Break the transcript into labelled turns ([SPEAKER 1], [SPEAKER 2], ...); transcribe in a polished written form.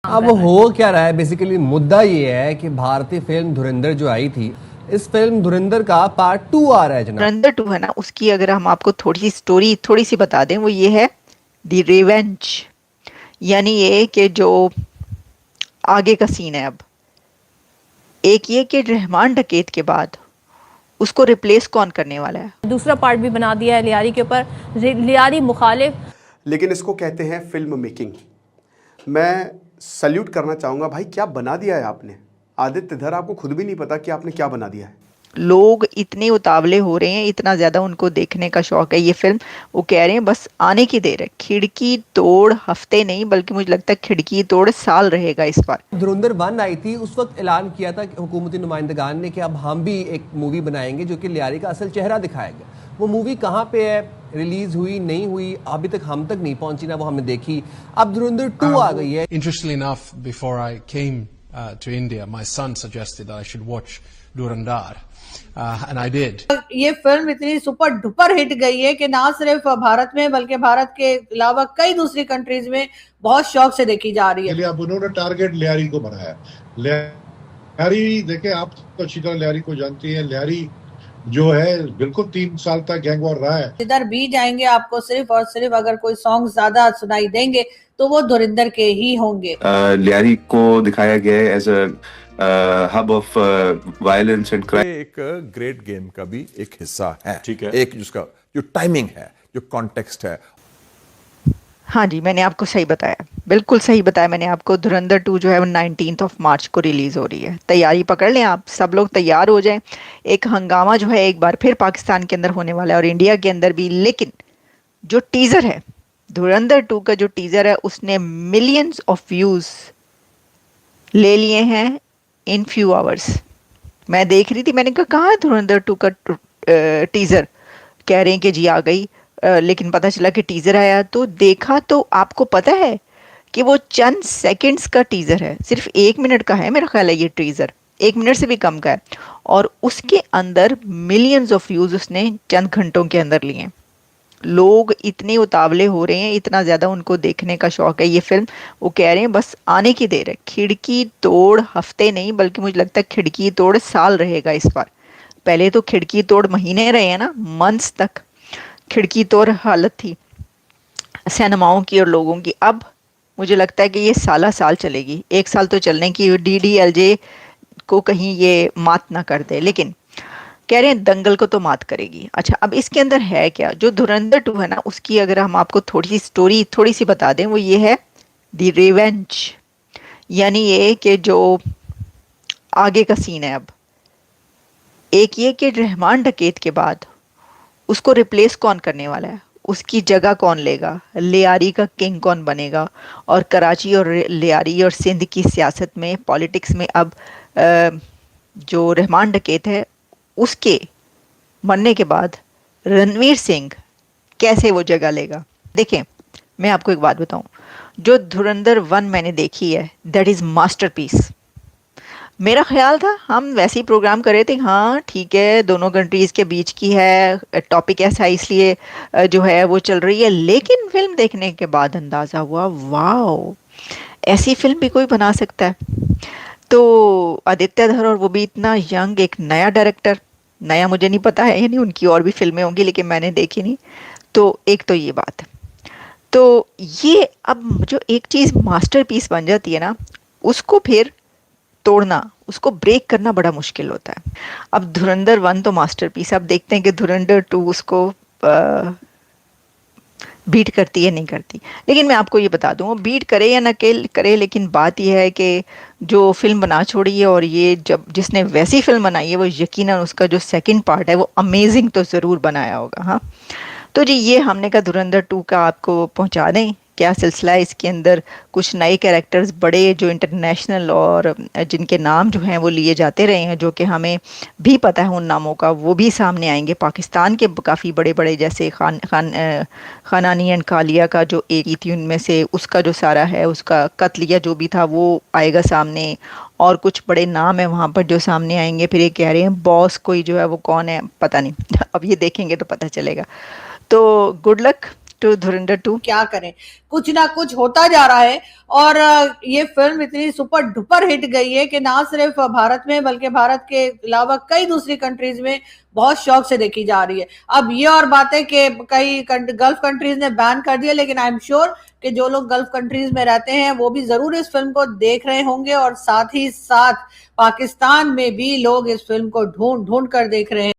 [SPEAKER 1] अब हो क्या रहा है, बेसिकली मुद्दा ये है कि भारतीय फिल्म धुरंधर जो आई थी, इस फिल्म धुरंधर का पार्ट 2 आ रहा है जनाब।
[SPEAKER 2] धुरंधर 2 है ना, उसकी अगर हम आपको थोड़ी सी स्टोरी थोड़ी सी बता दें, वो ये है द रिवेंज। यानी ये कि जो आगे का सीन है, अब एक ये कि रहमान डकैत के बाद उसको रिप्लेस कौन करने वाला है।
[SPEAKER 3] दूसरा पार्ट भी बना दिया है लियारी के ऊपर, लियारी मुखालिफ।
[SPEAKER 4] लेकिन इसको कहते हैं फिल्म मेकिंग। मैं सल्यूट करना चाहूँगा भाई, क्या बना दिया है आपने। आदित्य धर, आपको खुद भी नहीं पता कि आपने क्या बना दिया है।
[SPEAKER 2] लोग इतने उतावले हो रहे हैं, इतना ज्यादा उनको देखने का शौक है ये फिल्म। वो कह रहे हैं बस आने की देर है। खिड़की तोड़ हफ्ते नहीं, बल्कि मुझे लगता है खिड़की तोड़ साल रहेगा इस बार।
[SPEAKER 1] धुरंधर 1 आई थी, उस वक्त ऐलान किया था हुकूमती नुमाइंदगान ने कि अब हम भी एक मूवी बनाएंगे जो कि लियारी का असल चेहरा दिखाएगा। वो मूवी कहाँ पे है, रिलीज हुई नहीं हुई, अभी तक हम तक नहीं पहुंची ना वो हमने देखी। अब धुरंधर 2 आ गई है।
[SPEAKER 5] Interestingly enough, before I came to India, my son suggested that I should watch Durandar, and I did.
[SPEAKER 6] ये फिल्म इतनी सुपर डुपर हिट गई है कि ना सिर्फ भारत में बल्कि भारत के अलावा कई दूसरी कंट्रीज में बहुत शौक से देखी जा रही है।
[SPEAKER 7] अब उन्होंने टारगेट लियारी को बनाया। लियारी देखे, आप तो अच्छी तरह लियारी को जानती हैं। लियारी जो है बिल्कुल 3 साल तक गैंग वॉर रहा है।
[SPEAKER 6] जिधर भी जाएंगे आपको सिर्फ और सिर्फ अगर कोई सॉन्ग ज्यादा सुनाई देंगे तो वो धुरंधर के ही होंगे।
[SPEAKER 8] लियारी को दिखाया गया है as a hub of violence and crime.
[SPEAKER 9] एक ग्रेट गेम का भी एक हिस्सा है।
[SPEAKER 10] ठीक है।
[SPEAKER 9] एक जिसका जो टाइमिंग है, जो कॉन्टेक्स्ट है।
[SPEAKER 2] हाँ जी, मैंने आपको सही बताया, बिल्कुल सही बताया मैंने आपको। धुरंधर 2 जो है वो 19 मार्च को रिलीज हो रही है। तैयारी पकड़ लें आप, सब लोग तैयार हो जाएं। एक हंगामा जो है एक बार फिर पाकिस्तान के अंदर होने वाला है और इंडिया के अंदर भी। लेकिन जो टीजर है धुरंधर 2 का, जो टीजर है उसने मिलियंस ऑफ व्यूज ले लिए हैं इन फ्यू आवर्स। मैं देख रही थी, मैंने कहा कहाँ है धुरंधर 2 का टीजर। कह रहे हैं कि जी आ गई, लेकिन पता चला कि टीजर आया तो देखा तो आपको पता है कि वो चंद सेकंड्स का टीजर है, सिर्फ 1 मिनट का है मेरा ख्याल है ये टीजर, 1 मिनट से भी कम का है। और उसके अंदर मिलियंस ऑफ व्यूज उसने चंद घंटों के अंदर लिए। लोग इतने उतावले हो रहे हैं, इतना ज्यादा उनको देखने का शौक है ये फिल्म। वो कह रहे हैं बस आने की देर है। खिड़की तोड़ हफ्ते नहीं, बल्कि मुझे लगता है खिड़की तोड़ साल रहेगा इस बार। पहले तो खिड़की तोड़ महीने रहे हैं ना, मंथ्स तक खिड़की तोड़ हालत थी सिनेमाओं की और लोगों की। अब मुझे लगता है कि ये साला साल चलेगी। 1 साल तो चलने की, DDLJ को कहीं ये मात ना कर दे। लेकिन कह रहे हैं दंगल को तो मात करेगी। अच्छा, अब इसके अंदर है क्या। जो धुरंधर 2 है ना, उसकी अगर हम आपको थोड़ी सी स्टोरी थोड़ी सी बता दें, वो ये है द रिवेंज। यानी ये कि जो आगे का सीन है, अब एक ये कि रहमान डकैत के बाद उसको रिप्लेस कौन करने वाला है, उसकी जगह कौन लेगा, लियारी का किंग कौन बनेगा। और कराची और लियारी और सिंध की सियासत में, पॉलिटिक्स में अब जो रहमान डकैत है उसके मरने के बाद रणवीर सिंह कैसे वो जगह लेगा। देखें, मैं आपको एक बात बताऊं, जो धुरंधर 1 मैंने देखी है, दैट इज़ मास्टरपीस। मेरा ख्याल था हम वैसे ही प्रोग्राम कर रहे थे, हाँ ठीक है दोनों कंट्रीज़ के बीच की है, टॉपिक ऐसा है इसलिए जो है वो चल रही है। लेकिन फिल्म देखने के बाद अंदाज़ा हुआ वाओ, ऐसी फिल्म भी कोई बना सकता है। तो आदित्य धर, और वो भी इतना यंग, एक नया डायरेक्टर, नया मुझे नहीं पता है, यानी उनकी और भी फिल्में होंगी लेकिन मैंने देखी नहीं। तो एक तो ये बात है। तो ये अब जो एक चीज़ मास्टरपीस बन जाती है ना, उसको फिर तोड़ना, उसको ब्रेक करना बड़ा मुश्किल होता है। अब धुरंधर 1 तो मास्टरपीस, अब देखते हैं कि धुरंधर 2 उसको बीट करती है नहीं करती। लेकिन मैं आपको ये बता दूं, बीट करे या ना करे, लेकिन बात यह है कि जो फिल्म बना छोड़ी है, और ये जब जिसने वैसी फिल्म बनाई है वो यकीनन उसका जो सेकंड पार्ट है वो अमेजिंग तो ज़रूर बनाया होगा। हाँ, तो जी ये हमने कहा धुरंधर 2 का आपको पहुंचा दें क्या सिलसिला है। इसके अंदर कुछ नए कैरेक्टर्स, बड़े जो इंटरनेशनल और जिनके नाम जो हैं वो लिए जाते रहे हैं, जो कि हमें भी पता है उन नामों का, वो भी सामने आएंगे। पाकिस्तान के काफ़ी बड़े बड़े, जैसे खानानी एंड कालिया का जो एक थी उनमें से, उसका जो सारा है, उसका कत्लिया जो भी था वो आएगा सामने। और कुछ बड़े नाम है वहाँ पर जो सामने आएंगे। फिर ये कह रहे हैं बॉस कोई जो है वो कौन है पता नहीं, अब ये देखेंगे तो पता चलेगा। तो गुड लक, to Dhurandhar 2.
[SPEAKER 6] क्या करें, कुछ ना कुछ होता जा रहा है और ये फिल्म इतनी सुपर डुपर हिट गई है कि ना सिर्फ भारत में बल्कि भारत के अलावा कई दूसरी कंट्रीज में बहुत शौक से देखी जा रही है। अब ये और बात है कि कई गल्फ कंट्रीज ने बैन कर दिया, लेकिन आई एम श्योर कि जो लोग गल्फ कंट्रीज में रहते हैं वो भी जरूर इस फिल्म को देख रहे होंगे और साथ ही साथ पाकिस्तान में भी लोग इस फिल्म को ढूंढ ढूंढ कर देख रहे हैं।